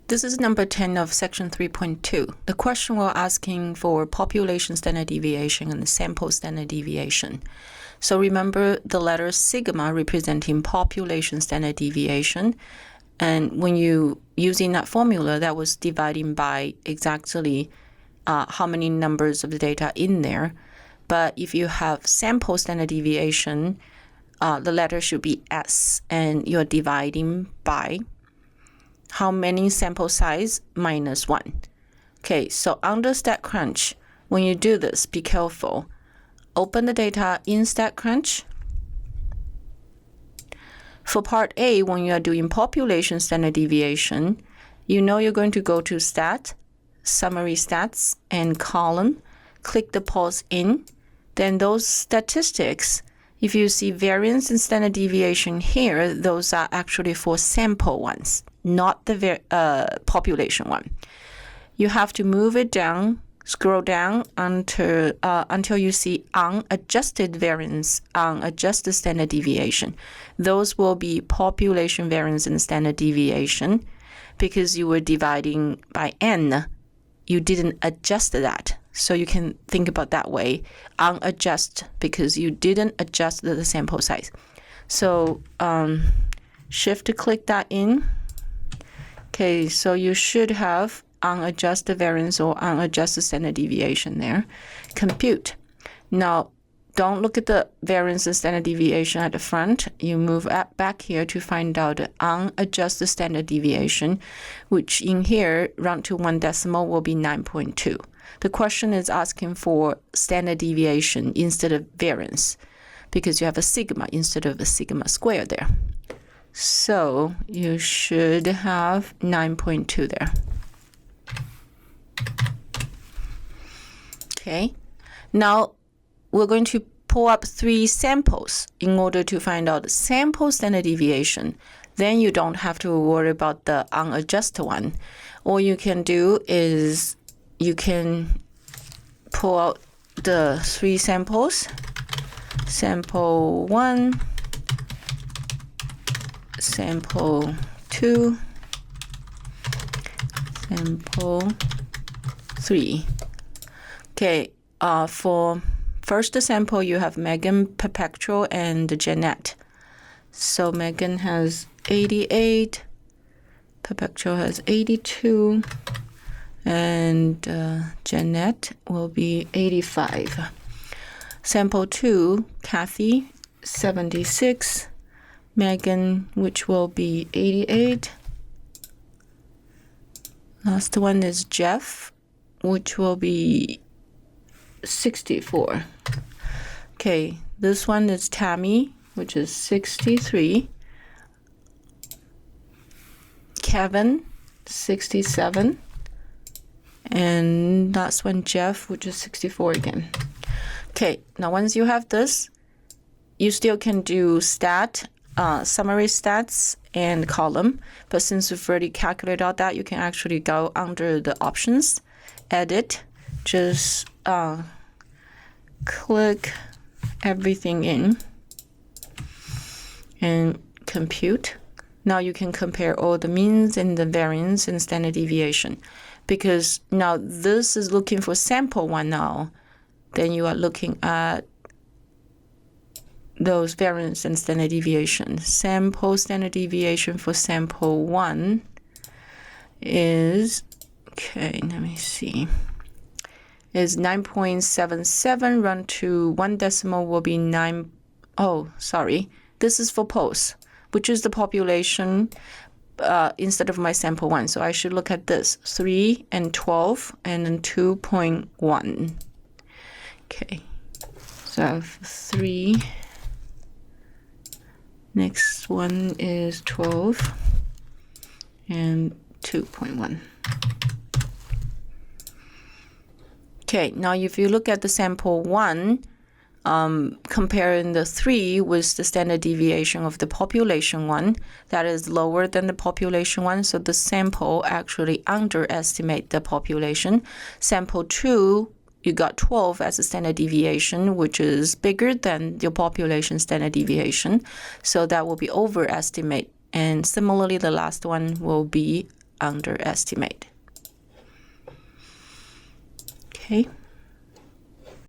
This is number 10 of section 3.2. The question we're asking for population standard deviation and sample standard deviation. So remember the letter sigma representing population standard deviation. And when you using that formula, that was dividing by exactly how many numbers of the data in there. But if you have sample standard deviation, the letter should be S, and you're dividing by how many sample size minus 1. Okay, so under StatCrunch, when you do this, be careful. Open the data in StatCrunch. For part A, when you are doing population standard deviation, you know you're going to go to Stat, Summary Stats, and Column. Click the pause in. Then those statistics, if you see variance and standard deviation here, those are actually for sample ones, not the population one. You have to move it down, scroll down until you see unadjusted variance, unadjusted standard deviation. Those will be population variance and standard deviation because you were dividing by n. You didn't adjust that. So you can think about that way, unadjust, because you didn't adjust the sample size. So shift click that in. Okay, so you should have unadjusted variance or unadjusted standard deviation there. Compute. Now, don't look at the variance and standard deviation at the front. You move back here to find out the unadjusted standard deviation, which in here, round to 1 decimal, will be 9.2. The question is asking for standard deviation instead of variance because you have a sigma instead of a sigma square there. So you should have 9.2 there. Okay. Now we're going to pull up 3 samples in order to find out the sample standard deviation. Then you don't have to worry about the unadjusted one. All you can do is you can pull out the 3 samples. Sample 1, sample 2, sample 3. Okay, for first sample, you have Megan, Perpetual, and Jeanette. So Megan has 88, Perpetual has 82, and Jeanette will be 85. Sample 2, Kathy, 76, Megan, which will be 88. Last one is Jeff, which will be 64. Okay, this one is Tammy, which is 63. Kevin, 67. And last one, Jeff, which is 64 again. Okay, now once you have this, you still can do stat, summary stats, and column. But since you've already calculated all that, you can actually go under the options, edit, just click everything in, and compute. Now you can compare all the means and the variance and standard deviation. Because now this is looking for sample 1 now. Then you are looking at those variance and standard deviation. Sample standard deviation for sample 1 is, okay, let me see, is 9.77. Run to 1 decimal will be 9. Oh, sorry. This is for post, which is the population instead of my sample 1. So I should look at this, 3 and 12, and then 2.1. Okay, so I have 3. Next one is 12 and 2.1. Okay, now if you look at the sample 1, comparing the 3 with the standard deviation of the population 1, that is lower than the population 1, so the sample actually underestimate the population. Sample 2, you got 12 as a standard deviation, which is bigger than your population standard deviation, so that will be overestimate. And similarly, the last one will be underestimate. Okay.